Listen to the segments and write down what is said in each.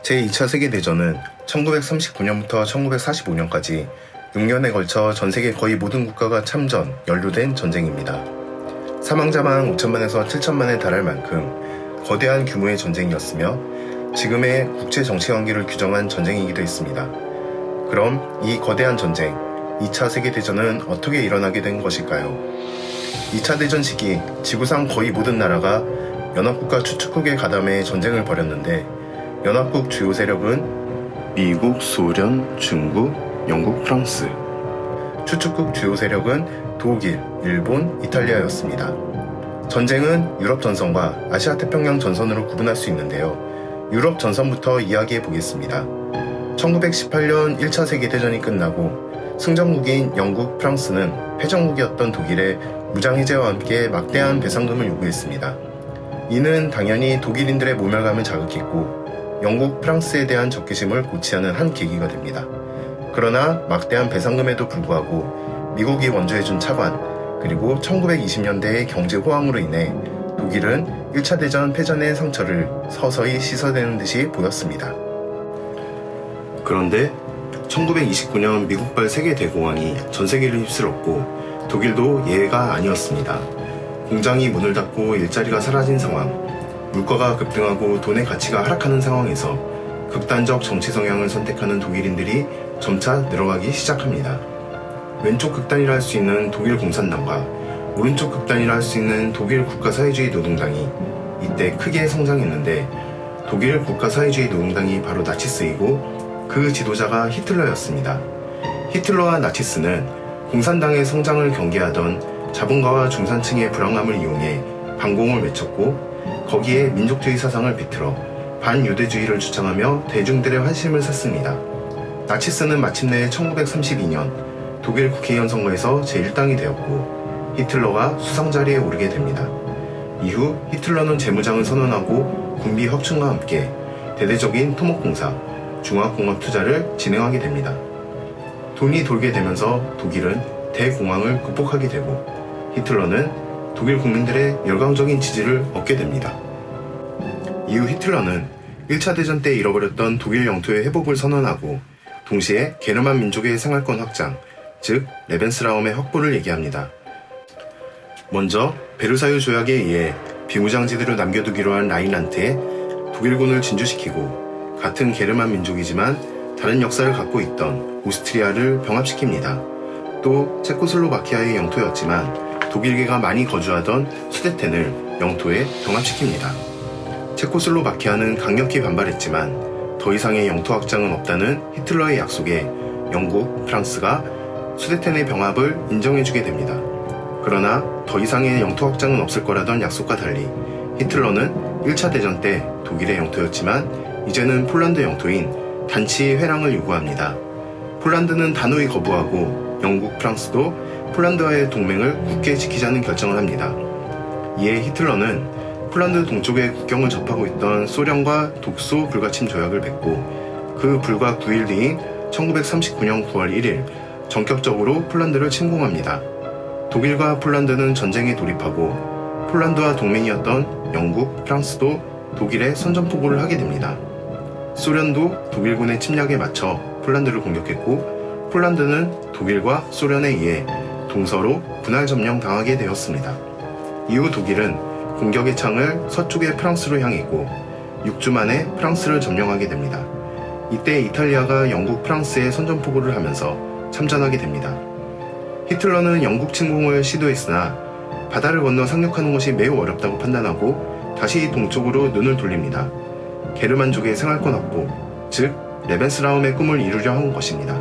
제2차 세계대전은 1939년부터 1945년까지 6년에 걸쳐 전 세계 거의 모든 국가가 참전, 연루된 전쟁입니다. 사망자만 5천만에서 7천만에 달할 만큼 거대한 규모의 전쟁이었으며 지금의 국제 정치 관계를 규정한 전쟁이기도 했습니다. 그럼 이 거대한 전쟁, 2차 세계대전은 어떻게 일어나게 된 것일까요? 2차 대전 시기 지구상 거의 모든 나라가 연합국가 추축국에 가담해 전쟁을 벌였는데 연합국 주요 세력은 미국, 소련, 중국, 영국, 프랑스. 추축국 주요 세력은 독일, 일본, 이탈리아였습니다. 전쟁은 유럽 전선과 아시아 태평양 전선으로 구분할 수 있는데요. 유럽 전선부터 이야기해 보겠습니다. 1918년 1차 세계대전이 끝나고 승전국인 영국, 프랑스는 패전국이었던 독일에 무장해제와 함께 막대한 배상금을 요구했습니다. 이는 당연히 독일인들의 모멸감을 자극했고 영국, 프랑스에 대한 적개심을 고취하는 한 계기가 됩니다. 그러나 막대한 배상금에도 불구하고 미국이 원조해준 차관, 그리고 1920년대의 경제 호황으로 인해 독일은 1차 대전 패전의 상처를 서서히 씻어내는 듯이 보였습니다. 그런데 1929년 미국발 세계대공황이 전 세계를 휩쓸었고 독일도 예외가 아니었습니다. 공장이 문을 닫고 일자리가 사라진 상황, 물가가 급등하고 돈의 가치가 하락하는 상황에서 극단적 정치 성향을 선택하는 독일인들이 점차 늘어나기 시작합니다. 왼쪽 극단이라 할 수 있는 독일 공산당과 오른쪽 극단이라 할 수 있는 독일 국가사회주의 노동당이 이때 크게 성장했는데 독일 국가사회주의 노동당이 바로 나치스이고 그 지도자가 히틀러였습니다. 히틀러와 나치스는 공산당의 성장을 경계하던 자본가와 중산층의 불황함을 이용해 반공을 외쳤고 거기에 민족주의 사상을 비틀어 반유대주의를 주장하며 대중들의 환심을 샀습니다. 나치스는 마침내 1932년 독일 국회의원 선거에서 제1당이 되었고 히틀러가 수상 자리에 오르게 됩니다. 이후 히틀러는 재무장을 선언하고 군비 확충과 함께 대대적인 토목공사, 중화공업 투자를 진행하게 됩니다. 돈이 돌게 되면서 독일은 대공황을 극복하게 되고 히틀러는 독일 국민들의 열광적인 지지를 얻게 됩니다. 이후 히틀러는 1차 대전 때 잃어버렸던 독일 영토의 회복을 선언하고 동시에 게르만 민족의 생활권 확장, 즉 레벤스라움의 확보를 얘기합니다. 먼저 베르사유 조약에 의해 비무장지대로 남겨두기로 한 라인란트에 독일군을 진주시키고 같은 게르만 민족이지만 다른 역사를 갖고 있던 오스트리아를 병합시킵니다. 또 체코슬로바키아의 영토였지만 독일계가 많이 거주하던 수데텐을 영토에 병합시킵니다. 체코슬로바키아는 강력히 반발했지만 더 이상의 영토 확장은 없다는 히틀러의 약속에 영국, 프랑스가 수데텐의 병합을 인정해주게 됩니다. 그러나 더 이상의 영토 확장은 없을 거라던 약속과 달리 히틀러는 1차 대전 때 독일의 영토였지만 이제는 폴란드 영토인 단치 회랑을 요구합니다. 폴란드는 단호히 거부하고 영국, 프랑스도 폴란드와의 동맹을 굳게 지키자는 결정을 합니다. 이에 히틀러는 폴란드 동쪽의 국경을 접하고 있던 소련과 독소 불가침 조약을 맺고 그 불과 9일 뒤인 1939년 9월 1일 전격적으로 폴란드를 침공합니다. 독일과 폴란드는 전쟁에 돌입하고 폴란드와 동맹이었던 영국, 프랑스도 독일에 선전포고를 하게 됩니다. 소련도 독일군의 침략에 맞춰 폴란드를 공격했고 폴란드는 독일과 소련에 의해 동서로 분할 점령 당하게 되었습니다. 이후 독일은 공격의 창을 서쪽의 프랑스로 향했고 6주 만에 프랑스를 점령하게 됩니다. 이때 이탈리아가 영국, 프랑스에 선전포고를 하면서 참전하게 됩니다. 히틀러는 영국 침공을 시도했으나 바다를 건너 상륙하는 것이 매우 어렵다고 판단하고 다시 동쪽으로 눈을 돌립니다. 게르만족의 생활권 확보, 즉 레벤스라움의 꿈을 이루려 한 것입니다.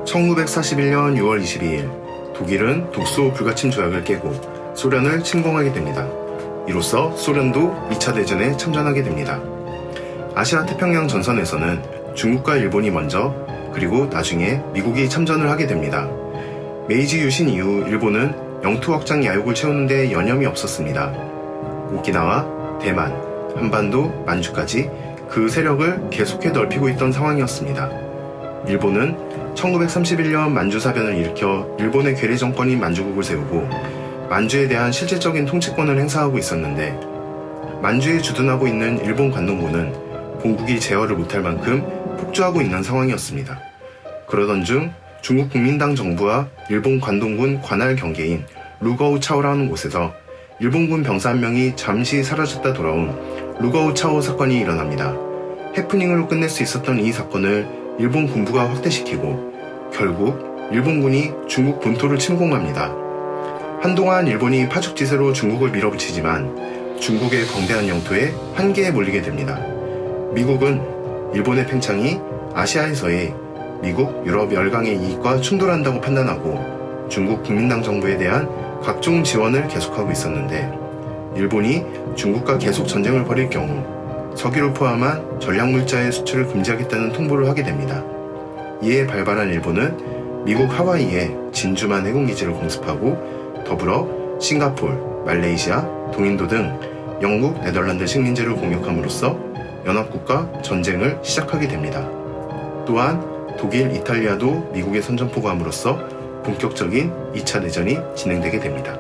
1941년 6월 22일 독일은 독소 불가침 조약을 깨고 소련을 침공하게 됩니다. 이로써 소련도 2차 대전에 참전하게 됩니다. 아시아 태평양 전선에서는 중국과 일본이 먼저 그리고 나중에 미국이 참전을 하게 됩니다. 메이지 유신 이후 일본은 영토 확장 야욕을 채우는 데 여념이 없었습니다. 오키나와, 대만, 한반도, 만주까지 그 세력을 계속해 넓히고 있던 상황이었습니다. 일본은 1931년 만주사변을 일으켜 일본의 괴뢰 정권인 만주국을 세우고 만주에 대한 실질적인 통치권을 행사하고 있었는데 만주에 주둔하고 있는 일본 관동군은 공국이 제어를 못할 만큼 폭주하고 있는 상황이었습니다. 그러던 중 중국 국민당 정부와 일본 관동군 관할 경계인 루거우 차오라는 곳에서 일본군 병사 한 명이 잠시 사라졌다 돌아온 루거우 차오 사건이 일어납니다. 해프닝으로 끝낼 수 있었던 이 사건을 일본 군부가 확대시키고 결국 일본군이 중국 본토를 침공합니다. 한동안 일본이 파죽지세로 중국을 밀어붙이지만 중국의 거대한 영토에 한계에 몰리게 됩니다. 미국은 일본의 팽창이 아시아에서의 미국, 유럽 열강의 이익과 충돌한다고 판단하고 중국 국민당 정부에 대한 각종 지원을 계속하고 있었는데 일본이 중국과 계속 전쟁을 벌일 경우 석유를 포함한 전략물자의 수출을 금지하겠다는 통보를 하게 됩니다. 이에 발발한 일본은 미국 하와이에 진주만 해군기지를 공습하고 더불어 싱가폴, 말레이시아, 동인도 등 영국, 네덜란드 식민지를 공격함으로써 연합국가 전쟁을 시작하게 됩니다. 또한 독일, 이탈리아도 미국의 선전포고함으로써 본격적인 2차 대전이 진행되게 됩니다.